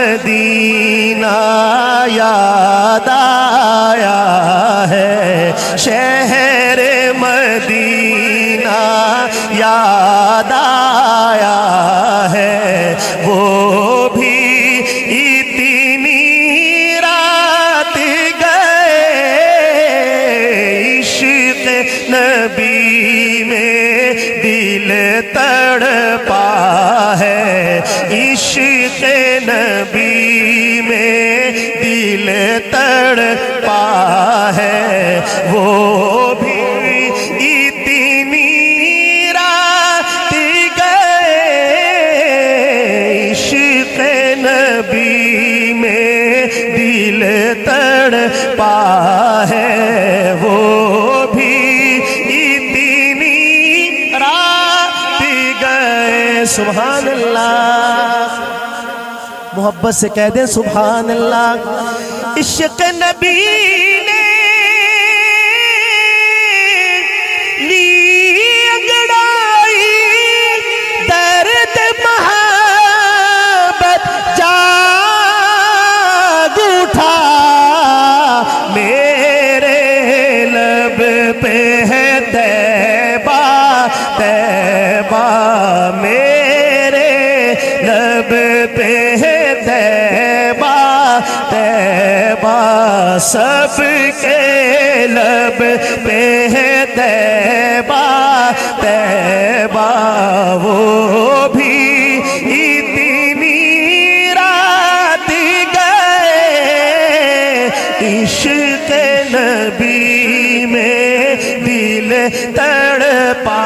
مدینہ یاد آیا ہے، شہر مدینہ یاد آیا ہے، وہ بھی اتنی رات گئے عشق نبی میں دل تڑپا ہے، عشق نبی میں دل تڑپا ہے، وہ بھی اتنی رات گئے عشق نبی میں دل تڑپا ہے، وہ بھی اتنی رات گئے۔ سبحان اللہ، محبت سے کہہ دیں سبحان اللہ۔ عشق نبی نے لی انگڑائی، درد محبت جاگ اٹھا، میرے لب پہ ہے طیبہ طیبہ، میرے لب پہ ہے طیبہ طیبہ، سب کے لب پہ ہے طیبہ طیبہ، وہ بھی اتنی رات گئے عشق نبی میں دل تڑپا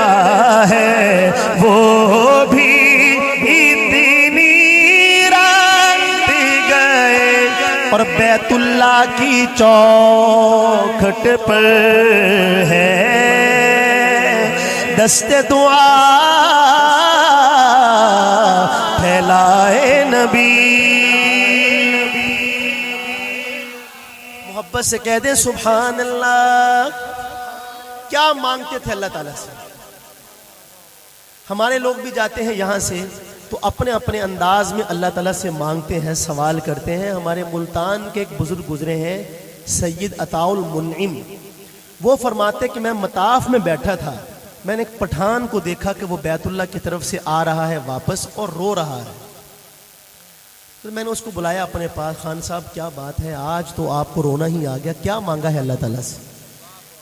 ہے، وہ بھی اور بیت اللہ کی چوکھٹ پر ہے دست دعا پھیلائے نبی۔ محبت سے کہہ دیں سبحان اللہ۔ کیا مانگتے تھے اللہ تعالیٰ سے؟ ہمارے لوگ بھی جاتے ہیں یہاں سے تو اپنے اپنے انداز میں اللہ تعالیٰ سے مانگتے ہیں، سوال کرتے ہیں۔ ہمارے ملتان کے ایک بزرگ گزرے ہیں سید عطاء المنعم، وہ فرماتے کہ میں مطاف میں بیٹھا تھا، میں نے ایک پٹھان کو دیکھا کہ وہ بیت اللہ کی طرف سے آ رہا ہے واپس اور رو رہا ہے، تو میں نے اس کو بلایا اپنے پاس، خان صاحب کیا بات ہے، آج تو آپ کو رونا ہی آ گیا، کیا مانگا ہے اللہ تعالیٰ سے؟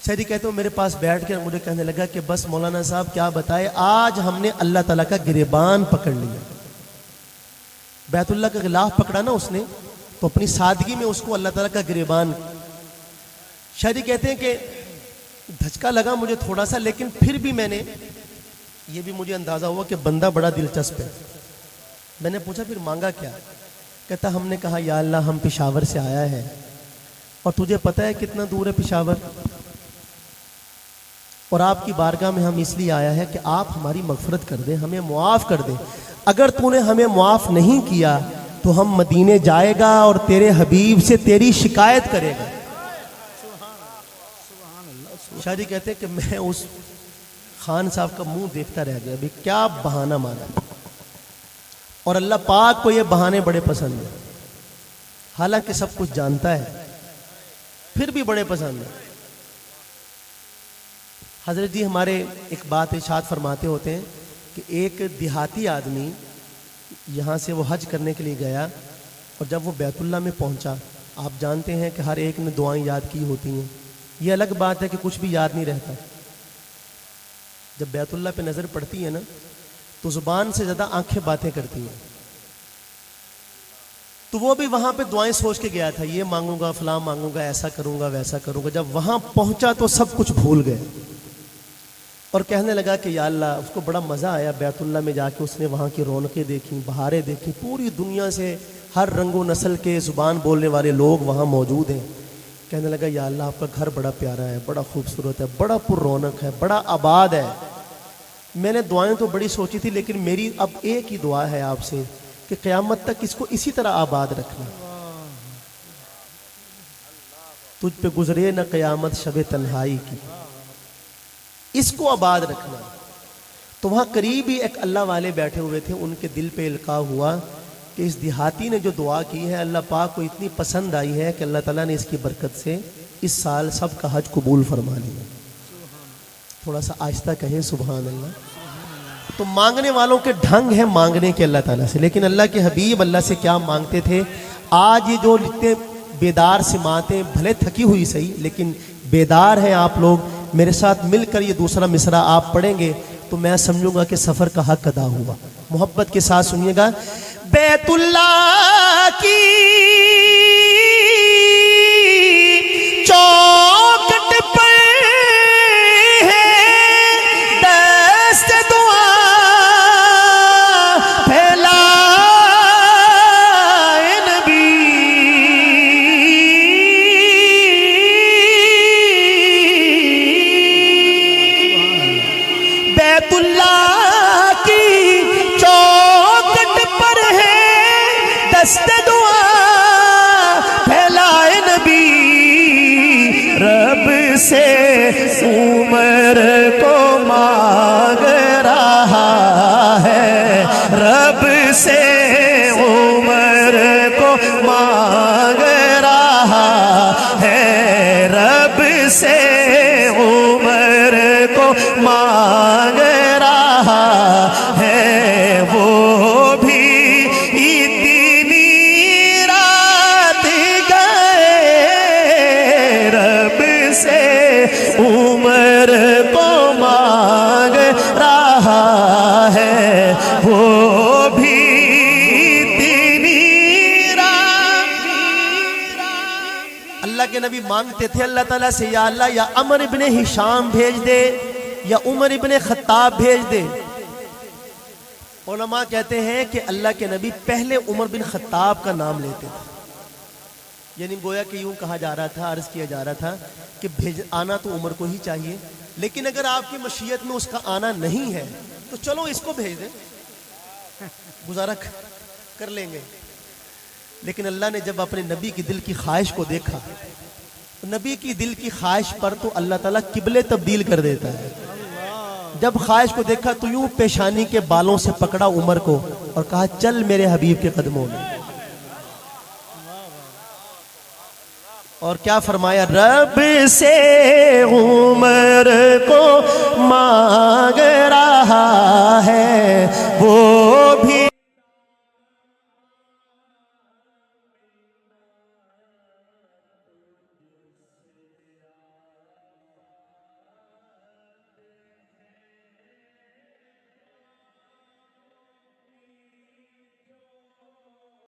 شہری کہتے ہو میرے پاس بیٹھ کے مجھے کہنے لگا کہ بس مولانا صاحب کیا بتائے، آج ہم نے اللہ تعالیٰ کا گریبان پکڑ لیا۔ بیت اللہ کا غلاف پکڑا نا اس نے، تو اپنی سادگی میں اس کو اللہ تعالیٰ کا گریبان۔ شہری کہتے ہیں کہ دھچکا لگا مجھے تھوڑا سا، لیکن پھر بھی میں نے یہ بھی مجھے اندازہ ہوا کہ بندہ بڑا دلچسپ ہے۔ میں نے پوچھا پھر مانگا کیا؟ کہتا ہم نے کہا یا اللہ ہم پشاور سے آیا ہے اور تجھے پتہ ہے کتنا دور ہے پشاور، اور آپ کی بارگاہ میں ہم اس لیے آیا ہے کہ آپ ہماری مغفرت کر دیں، ہمیں معاف کر دیں، اگر تو نے ہمیں معاف نہیں کیا تو ہم مدینے جائے گا اور تیرے حبیب سے تیری شکایت کرے گا۔ شاہ جی کہتے ہیں کہ میں اس خان صاحب کا منہ دیکھتا رہ گیا، بھی کیا بہانہ مارا، اور اللہ پاک کو یہ بہانے بڑے پسند ہیں، حالانکہ سب کچھ جانتا ہے پھر بھی بڑے پسند ہیں۔ حضرت جی ہمارے ایک بات ارشاد فرماتے ہوتے ہیں کہ ایک دیہاتی آدمی یہاں سے وہ حج کرنے کے لیے گیا، اور جب وہ بیت اللہ میں پہنچا، آپ جانتے ہیں کہ ہر ایک نے دعائیں یاد کی ہوتی ہیں، یہ الگ بات ہے کہ کچھ بھی یاد نہیں رہتا۔ جب بیت اللہ پہ نظر پڑتی ہے نا تو زبان سے زیادہ آنکھیں باتیں کرتی ہیں، تو وہ بھی وہاں پہ دعائیں سوچ کے گیا تھا، یہ مانگوں گا فلاں مانگوں گا، ایسا کروں گا ویسا کروں گا۔ جب وہاں پہنچا تو سب کچھ بھول گئے اور کہنے لگا کہ یا اللہ، اس کو بڑا مزہ آیا بیت اللہ میں جا کے، اس نے وہاں کی رونقیں دیکھیں، بہاریں دیکھیں، پوری دنیا سے ہر رنگ و نسل کے زبان بولنے والے لوگ وہاں موجود ہیں۔ کہنے لگا یا اللہ آپ کا گھر بڑا پیارا ہے، بڑا خوبصورت ہے، بڑا پر رونق ہے، بڑا آباد ہے، میں نے دعائیں تو بڑی سوچی تھی، لیکن میری اب ایک ہی دعا ہے آپ سے کہ قیامت تک اس کو اسی طرح آباد رکھنا، تجھ پہ گزرے نہ قیامت شب تنہائی کی، اس کو آباد رکھنا۔ تو وہاں قریب ہی ایک اللہ والے بیٹھے ہوئے تھے، ان کے دل پہ القاء ہوا کہ کہ اس دیہاتی نے جو دعا کی ہے اللہ پاک کو اتنی پسند آئی ہے کہ اللہ تعالیٰ نے اس کی برکت سے اس سال سب کا حج قبول فرما لیا. تھوڑا سا آہستہ کہیں سبحان اللہ. تو مانگنے والوں کے ڈھنگ ہیں مانگنے کے اللہ تعالیٰ سے، لیکن اللہ کے حبیب اللہ سے کیا مانگتے تھے؟ آج یہ جو اتنے بیدار سماعتیں بھلے تھکی ہوئی صحیح لیکن بیدار ہیں آپ لوگ، میرے ساتھ مل کر یہ دوسرا مصرع آپ پڑھیں گے تو میں سمجھوں گا کہ سفر کا حق ادا ہوا. محبت کے ساتھ سنیے گا. بیت اللہ کی چوکھٹ پر ہے دست دعا پھیلائے نبی. بیت اللہ کی چوکھٹ پر ہے دست دعا پھیلائے نبی. رب سے عمر کو مانگ رہا ہے، رب سے عمر کو مانگ رہا ہے، رب سے عمر کو مانگ رہا ہے. وہ بھی اتنی رات گئے رب سے عمر کو مانگ رہا ہے، وہ بھی اتنی رات. اللہ کے نبی مانگتے تھے اللہ تعالیٰ سے یا اللہ یا عمر ابن ہشام بھیج دے یا عمر ابن خطاب بھیج دے. علماء کہتے ہیں کہ اللہ کے نبی پہلے عمر بن خطاب کا نام لیتے تھے، یعنی گویا کہ یوں کہا جا رہا تھا، عرض کیا جا رہا تھا کہ آنا تو عمر کو ہی چاہیے، لیکن اگر آپ کی مشیت میں اس کا آنا نہیں ہے تو چلو اس کو بھیج دیں، گزارا کر لیں گے. لیکن اللہ نے جب اپنے نبی کی دل کی خواہش کو دیکھا، نبی کی دل کی خواہش پر تو اللہ تعالیٰ قبلے تبدیل کر دیتا ہے. جب خواہش کو دیکھا تو یوں پیشانی کے بالوں سے پکڑا عمر کو اور کہا چل میرے حبیب کے قدموں میں. اور کیا فرمایا؟ رب سے عمر کو مانگ رہا ہے، وہ